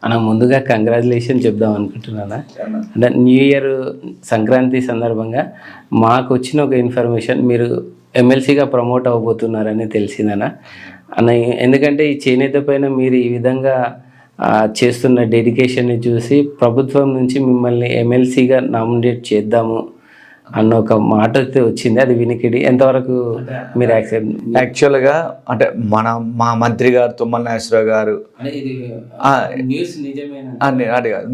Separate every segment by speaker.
Speaker 1: అన్న ముందుగా కంగ్రాచులేషన్ చెప్దాం అనుకుంటున్నాను. అంటే న్యూ ఇయర్ సంక్రాంతి సందర్భంగా మాకు వచ్చిన ఒక ఇన్ఫర్మేషన్ మీరు ఎమ్మెల్సీగా ప్రమోట్ అవ్వబోతున్నారని తెలిసిందన్న. అన్న ఎందుకంటే ఈ చేనేత పైన మీరు ఈ విధంగా చేస్తున్న డెడికేషన్ని చూసి ప్రభుత్వం నుంచి మిమ్మల్ని ఎమ్మెల్సీగా నామినేట్ చేద్దాము అన్న ఒక మాట అయితే వచ్చింది. అది వినికిడి ఎంతవరకు మీరు
Speaker 2: యాక్చువల్గా అంటే మా మంత్రి గారు తుమ్మల నాగేశ్వరరావు గారు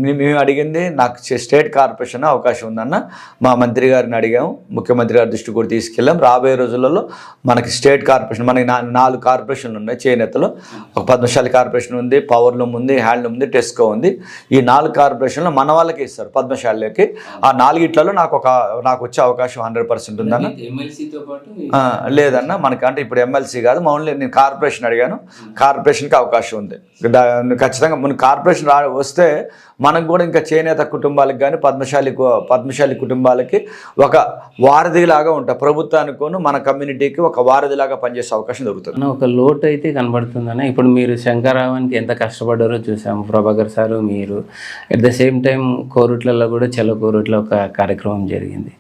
Speaker 2: మేము అడిగింది నాకు స్టేట్ కార్పొరేషన్ అవకాశం ఉందన్న. మా మంత్రి గారిని అడిగాము, ముఖ్యమంత్రి గారి దృష్టి కూడా తీసుకెళ్ళాం. రాబోయే రోజులలో మనకి స్టేట్ కార్పొరేషన్, మనకి 4 కార్పొరేషన్లు ఉన్నాయి చేనేతలో. ఒక పద్మశాలి కార్పొరేషన్ ఉంది, పవర్లూమ్ ఉంది, హ్యాండ్లూమ్ ఉంది, టెస్కో ఉంది. ఈ 4 కార్పొరేషన్లు మన వాళ్ళకి ఇస్తారు పద్మశాలికి. ఆ 4 నాకు వచ్చే అవకాశం 100% ఉందన్న. లేదన్న మనకి అంటే ఇప్పుడు ఎమ్మెల్సీ కాదు, ఓన్లీ నేను కార్పొరేషన్ అడిగాను. కార్పొరేషన్కి అవకాశం ఉంది ఖచ్చితంగా. మన కార్పొరేషన్ వస్తే మనకు కూడా ఇంకా చేనేత కుటుంబాలకు కానీ పద్మశాలి కుటుంబాలకి ఒక వారధిలాగా ఉంటాయి. ప్రభుత్వానికి మన కమ్యూనిటీకి ఒక వారధిలాగా పనిచేసే అవకాశం దొరుకుతుంది.
Speaker 1: ఒక లోటు అయితే కనబడుతుందన్న. ఇప్పుడు మీరు శంకరావానికి ఎంత కష్టపడ్డారో చూసాము, ప్రభాకర్ సారు మీరు. అట్ ద సేమ్ టైం కోరుట్లలో కూడా చలో కోరుట్లో ఒక కార్యక్రమం జరిగింది.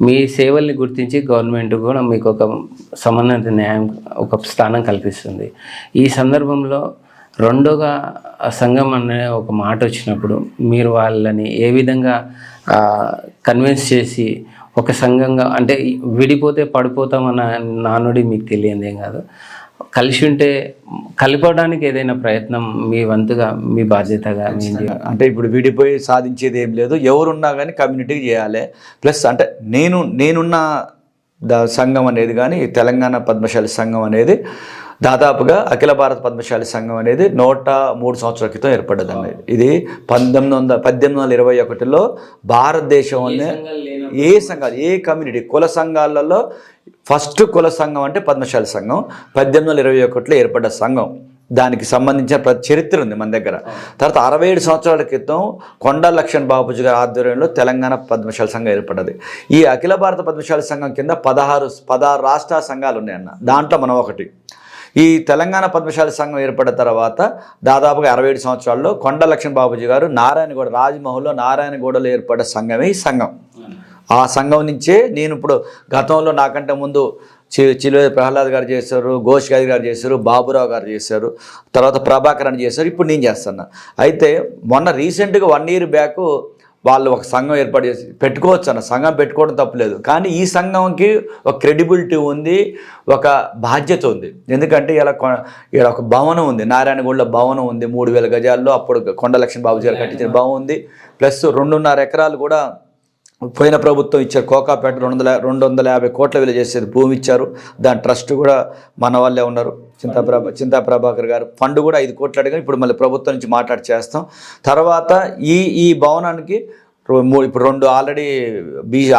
Speaker 1: మీ సేవల్ని గుర్తించి గవర్నమెంట్ కూడా మీకు ఒక సంబంధిత న్యాయం, ఒక స్థానం కల్పిస్తుంది. ఈ సందర్భంలో రెండోగా సంఘం అనే ఒక మాట వచ్చినప్పుడు మీరు వాళ్ళని ఏ విధంగా కన్విన్స్ చేసి ఒక సంఘంగా, అంటే విడిపోతే పడిపోతామన్న నానుడి మీకు తెలియదేం కాదు, కలిసి ఉంటే కలపడానికి ఏదైనా ప్రయత్నం మీ వంతుగా, మీ బాధ్యతగా
Speaker 2: అంటే ఇప్పుడు విడిపోయి సాధించేది ఏం లేదు. ఎవరున్నా కానీ కమ్యూనిటీకి చేయాలి. ప్లస్ అంటే నేనున్న సంఘం అనేది కానీ తెలంగాణ పద్మశాలి సంఘం అనేది దాదాపుగా అఖిల భారత పద్మశాలి సంఘం అనేది 103 సంవత్సరాల క్రితం ఏర్పడ్డదండి. ఇది 1821లో భారతదేశంలోనే ఏ సంఘాలు, ఏ కమ్యూనిటీ కుల సంఘాలలో ఫస్ట్ కుల సంఘం అంటే పద్మశాలి సంఘం 1821లో ఏర్పడ్డ సంఘం. దానికి సంబంధించిన చరిత్ర ఉంది మన దగ్గర. తర్వాత 67 సంవత్సరాల క్రితం కొండా లక్ష్మణ్ బాపూజీ గారి ఆధ్వర్యంలో తెలంగాణ పద్మశాలి సంఘం ఏర్పడ్డది. ఈ అఖిల భారత పద్మశాలి సంఘం కింద 16 రాష్ట్ర సంఘాలు ఉన్నాయన్న. దాంట్లో మనం ఒకటి. ఈ తెలంగాణ పద్మశాలి సంఘం ఏర్పడిన తర్వాత దాదాపుగా 67 సంవత్సరాల్లో కొండా లక్ష్మణ్ బాపూజీ గారు నారాయణగూడ, రాజ్మహల్లో నారాయణగూడలో ఏర్పడ్డ సంఘమే ఈ సంఘం. ఆ సంఘం నుంచే నేను ఇప్పుడు గతంలో నాకంటే ముందు చిలువేది ప్రహ్లాద్ గారు చేశారు, ఘోష్ గారు చేశారు, బాబురావు గారు చేశారు, తర్వాత ప్రభాకర్ అని చేశారు, ఇప్పుడు నేను చేస్తున్నా. అయితే మొన్న రీసెంట్గా 1 year బ్యాక్ వాళ్ళు ఒక సంఘం ఏర్పాటు చేసి పెట్టుకోవచ్చు అన్న. సంఘం పెట్టుకోవడం తప్పలేదు, కానీ ఈ సంఘంకి ఒక క్రెడిబిలిటీ ఉంది, ఒక బాధ్యత ఉంది. ఎందుకంటే ఇలా ఒక భవనం ఉంది, నారాయణగూడలో భవనం ఉంది 3000 గజాల్లో. అప్పుడు కొండ లక్ష్మణ్ బాబుజీ గారు కట్టించిన భవనం ఉంది. ప్లస్ 2.5 ఎకరాలు కూడా పోయిన ప్రభుత్వం ఇచ్చారు. కోకాపేట 250 కోట్ల విలువ చేసేది భూమి ఇచ్చారు. దాని ట్రస్ట్ కూడా మన వాళ్ళే ఉన్నారు, చింతా ప్రభాకర్ గారు. ఫండ్ కూడా 5 కోట్లు అడిగారు. ఇప్పుడు మళ్ళీ ప్రభుత్వం నుంచి మాట్లాడి చేస్తాం. తర్వాత ఈ భవనానికి ఇప్పుడు 2 ఆల్రెడీ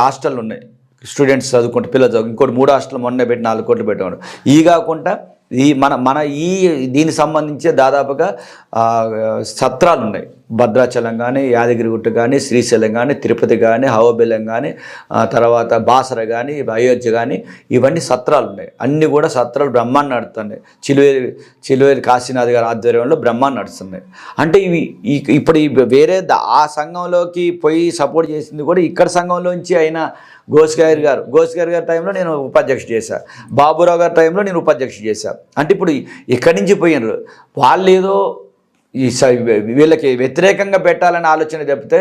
Speaker 2: హాస్టల్ ఉన్నాయి, స్టూడెంట్స్ చదువుకుంటే పిల్లలు చదువు. ఇంకోటి 3 హాస్టల్ మొన్నే పెట్టి 4 కోట్లు పెట్టాడు. ఈ కాకుండా దీనికి సంబంధించి దాదాపుగా సత్రాలు ఉన్నాయి. భద్రాచలం కానీ, యాదగిరిగుట్ట కానీ, శ్రీశైలం కానీ, తిరుపతి కానీ, హవబెల్లం కానీ, తర్వాత బాసర కానీ, అయోధ్య కానీ, ఇవన్నీ సత్రాలు ఉన్నాయి. అన్నీ కూడా సత్రాలు బ్రహ్మాండ నడుస్తున్నాయి. చిలువేలి కాశీనాథ్ గారి ఆధ్వర్యంలో బ్రహ్మాండ నడుస్తున్నాయి. అంటే ఇప్పుడు వేరే ఆ సంఘంలోకి పోయి సపోర్ట్ చేసింది కూడా ఇక్కడ సంఘంలోంచి అయినా ఘోష్ గారి టైంలో నేను ఉపాధ్యక్షుడు చేశాను, బాబురావు గారి టైంలో నేను ఉపాధ్యక్షుడు చేశాను. అంటే ఇప్పుడు ఇక్కడి నుంచి పోయినారు వాళ్ళు, ఏదో వీళ్ళకి వ్యతిరేకంగా పెట్టాలని ఆలోచన చెప్తే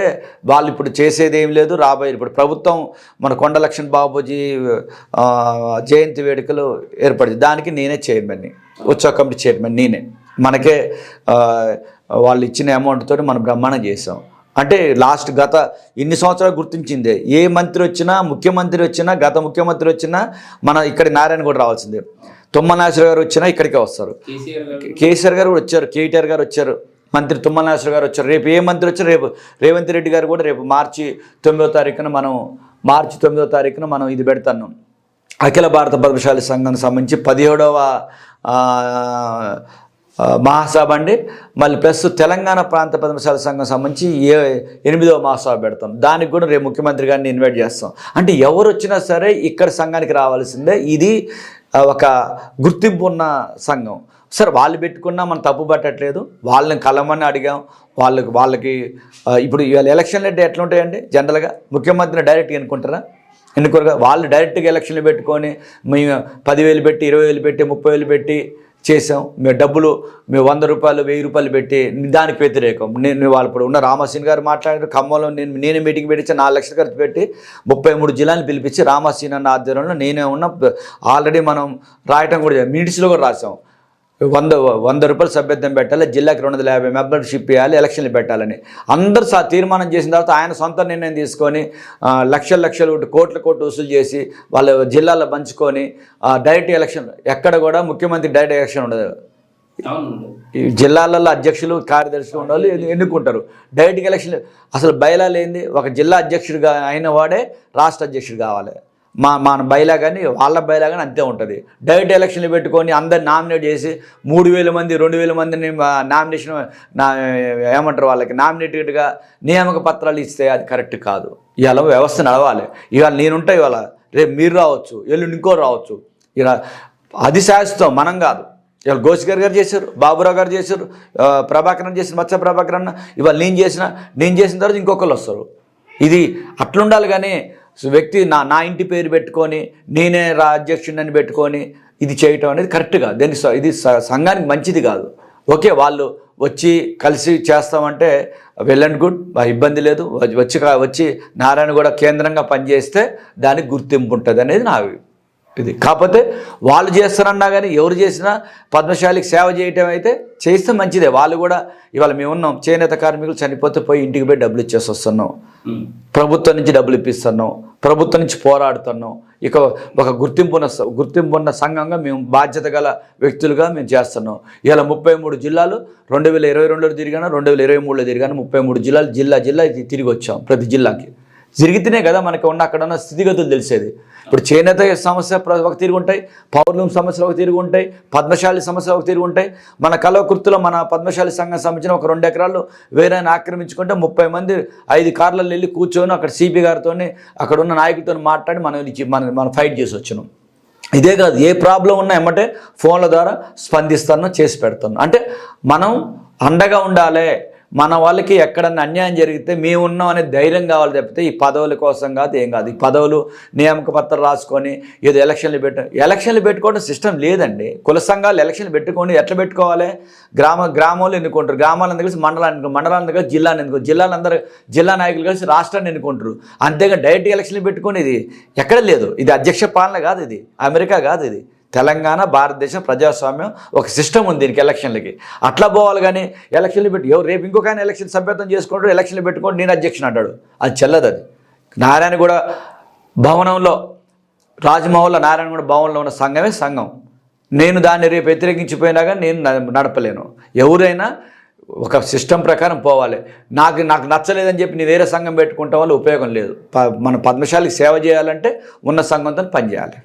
Speaker 2: వాళ్ళు ఇప్పుడు చేసేది ఏం లేదు. ఇప్పుడు ప్రభుత్వం మన కొండ లక్ష్మణ్ బాబూజీ జయంతి వేడుకలు ఏర్పడింది, దానికి నేనే చైర్మన్ని, ఉత్సవ కమిటీ చైర్మన్ నేనే. మనకే వాళ్ళు ఇచ్చిన అమౌంట్ తోటి మనం బ్రహ్మాండం చేసాం. అంటే గత ఇన్ని సంవత్సరాలు గుర్తించిందే, ఏ మంత్రి వచ్చినా, ముఖ్యమంత్రి వచ్చినా, గత ముఖ్యమంత్రి వచ్చినా మన ఇక్కడ నారాయణగూడ రావాల్సిందే. తుమ్మల నాగేశ్వర గారు వచ్చినా ఇక్కడికే వస్తారు. కేసీఆర్ గారు వచ్చారు, కేటీఆర్ గారు వచ్చారు, మంత్రి తుమ్మల నాగేశ్వర గారు వచ్చారు. రేపు ఏ మంత్రి వచ్చారు, రేపు రేవంత్ రెడ్డి గారు కూడా రేపు మార్చి 9వ తారీఖున మనం ఇది పెడతాను. అఖిల భారత పద్మశాలి సంఘానికి సంబంధించి 17వ మహాసభ అండి. మళ్ళీ ప్లస్ తెలంగాణ ప్రాంత పద్మశాలి సంఘం సంబంధించి 8వ మహాసభ పెడతాం. దానికి కూడా రేపు ముఖ్యమంత్రి గారిని ఇన్వైట్ చేస్తాం. అంటే ఎవరు వచ్చినా సరే ఇక్కడ సంఘానికి రావాల్సిందే. ఇది ఒక గుర్తింపు ఉన్న సంఘం. సరే వాళ్ళు పెట్టుకున్నా మనం తప్పు పట్టట్లేదు, వాళ్ళని కలమని అడిగాం. వాళ్ళకి ఇప్పుడు ఇవాళ ఎలక్షన్లు అంటే ఎట్లా ఉంటాయండి? జనరల్గా ముఖ్యమంత్రిని డైరెక్ట్గా ఎన్నుకోరుగా. వాళ్ళు డైరెక్ట్గా ఎలక్షన్లు పెట్టుకొని మేము 10,000 పెట్టి 20,000 పెట్టి 30,000 పెట్టి చేసాం, మేము డబ్బులు మేము 100 రూపాయలు 1000 రూపాయలు పెట్టి దానికి వ్యతిరేకం. నేను వాళ్ళు ఇప్పుడు ఉన్న రామసీన్ గారు మాట్లాడారు, ఖమ్మంలో నేనే మీటింగ్ పెట్టించి 4 లక్షలు ఖర్చు పెట్టి 33 జిల్లాలను పిలిపించి రామసీన్ అన్న ఆధ్వర్యంలో నేనే ఉన్న. ఆల్రెడీ మనం రాయటం కూడా మినిట్స్లో కూడా రాసాం. 100 రూపాయలు సభ్యత్వం పెట్టాలి, జిల్లాకి 250 మెంబర్షిప్ ఇవ్వాలి, ఎలక్షన్లు పెట్టాలని అందరూ తీర్మానం చేసిన తర్వాత ఆయన సొంత నిర్ణయం తీసుకొని లక్షలు కోట్ల వసూలు చేసి వాళ్ళ జిల్లాలో పంచుకొని డైరెక్ట్ ఎలక్షన్. ఎక్కడ కూడా ముఖ్యమంత్రి డైరెక్ట్ ఎలక్షన్ ఉండదు. ఈ జిల్లాలలో అధ్యక్షులు కార్యదర్శులు ఉండాలి, ఎన్నుకుంటారు. డైరెక్ట్ ఎలక్షన్ అసలు బయలా లేనిది. ఒక జిల్లా అధ్యక్షుడిగా అయిన వాడే రాష్ట్ర అధ్యక్షుడు కావాలి. మన బయలా కానీ వాళ్ళ బయలా కానీ అంతే ఉంటుంది. డైరెక్ట్ ఎలక్షన్లు పెట్టుకొని అందరిని నామినేట్ చేసి 3,000 మంది 2,000 మందిని నామినేషన్ ఏమంటారు వాళ్ళకి నామినేటెడ్గా నియామక పత్రాలు ఇస్తే అది కరెక్ట్ కాదు. ఇవాళ వ్యవస్థ నడవాలి. ఇవాళ నేనుంటా, ఇవాళ రేపు మీరు రావచ్చు, ఎల్లుండి ఇంకో రావచ్చు. ఇలా అది శాశ్వతం, మనం కాదు. ఇవాళ గోసిగారు గారు చేశారు, బాబురావు గారు చేశారు, ప్రభాకరన్ చేసిన మత్స్య ప్రభాకరన్. ఇవాళ నేను చేసిన తర్వాత ఇంకొకరు వస్తారు. ఇది అట్లుండాలి. కానీ వ్యక్తి నా ఇంటి పేరు పెట్టుకొని నేనే అధ్యక్షుడిని పెట్టుకొని ఇది చేయటం అనేది కరెక్ట్ కాదు. ఇది సంఘానికి మంచిది కాదు. ఓకే, వాళ్ళు వచ్చి కలిసి చేస్తామంటే వెల్ అండ్ గుడ్, ఇబ్బంది లేదు. వచ్చి నారాయణగూడ కేంద్రంగా పనిచేస్తే దానికి గుర్తింపు ఉంటుంది అనేది నా ఇది. కాకపోతే వాళ్ళు చేస్తారన్నా కానీ ఎవరు చేసినా పద్మశాలికి సేవ చేయటం అయితే చేస్తే మంచిదే. వాళ్ళు కూడా ఇవాళ మేము ఉన్నాం, చేనేత కార్మికులు చనిపోతే పోయి ఇంటికి పోయి డబ్బులు ఇచ్చేసి వస్తున్నాం, ప్రభుత్వం నుంచి డబ్బులు ఇప్పిస్తున్నాం, ప్రభుత్వం నుంచి పోరాడుతున్నాం. ఇక ఒక గుర్తింపున్న సంఘంగా మేము బాధ్యత గల వ్యక్తులుగా మేము చేస్తున్నాం. ఇలా 33 జిల్లాలు 2022లో తిరిగాను, 2023లో తిరిగాను. 33 జిల్లాలు జిల్లా తిరిగి వచ్చాం. ప్రతి జిల్లాకి తిరిగితేనే కదా మనకు అక్కడ ఉన్న స్థితిగతులు తెలిసేది. ఇప్పుడు చేనేత సమస్య ఒక తిరిగి ఉంటాయి, పౌర్ణం సమస్యలు ఒక తిరిగి ఉంటాయి, పద్మశాలి సమస్యలు ఒక తిరిగి ఉంటాయి. మన కలవకుర్తిలో మన పద్మశాలి సంఘం సంబంధించిన ఒక 2 ఎకరాలు వేరే ఆక్రమించుకుంటే 30 మంది 5 కార్లలో వెళ్ళి కూర్చొని అక్కడ సిపి గారితో అక్కడ ఉన్న నాయకులతో మాట్లాడి మనం ఫైట్ చేసి వచ్చినాం. ఇదే కాదు, ఏ ప్రాబ్లం ఉన్నా ఎమ్మటే ఫోన్ల ద్వారా స్పందిస్తాను, చేసి పెడతాను. అంటే మనం అండగా ఉండాలి. మన వాళ్ళకి ఎక్కడన్నా అన్యాయం జరిగితే మేము ఉన్నాం అనే ధైర్యం కావాలి తప్పితే ఈ పదవుల కోసం కాదు, ఏం కాదు. ఈ పదవులు నియామక పత్రం రాసుకొని ఏదో ఎలక్షన్లు పెట్టుకోవడం సిస్టమ్ లేదండి. కుల సంఘాలు ఎలక్షన్లు పెట్టుకొని ఎట్లా పెట్టుకోవాలి? గ్రామాలు ఎన్నుకుంటారు, గ్రామాలందరూ కలిసి మండలాన్ని కలిసి జిల్లాలందరూ జిల్లా నాయకులు కలిసి రాష్ట్రాన్ని ఎన్నుకుంటారు. అంతేగా డైరెక్ట్ ఎలక్షన్లు పెట్టుకొని ఇది ఎక్కడ లేదు. ఇది అధ్యక్ష పాలన కాదు, ఇది అమెరికా కాదు, ఇది తెలంగాణ భారతదేశం ప్రజాస్వామ్యం ఒక సిస్టమ్ ఉంది దీనికి, ఎలక్షన్లకి. అట్లా పోవాలి. కానీ ఎలక్షన్లు పెట్టి రేపు ఇంకొక ఆయన ఎలక్షన్ సభ్యత్వం చేసుకుంటాడు, ఎలక్షన్లు పెట్టుకోండి నేను అధ్యక్షుని అంటాడు, అది చెల్లదు. అది నారాయణగూడ భవనంలో రాజమహల్లో నారాయణగూడ భవనంలో ఉన్న సంఘమే సంఘం. నేను దాన్ని రేపు వ్యతిరేకించిపోయినా కానీ నేను నడపలేను. ఎవరైనా ఒక సిస్టమ్ ప్రకారం పోవాలి. నాకు నచ్చలేదని చెప్పి నీ వేరే సంఘం పెట్టుకుంటాం వల్ల ఉపయోగం లేదు. మన పద్మశాలికి సేవ చేయాలంటే ఉన్న సంఘంతో పనిచేయాలి.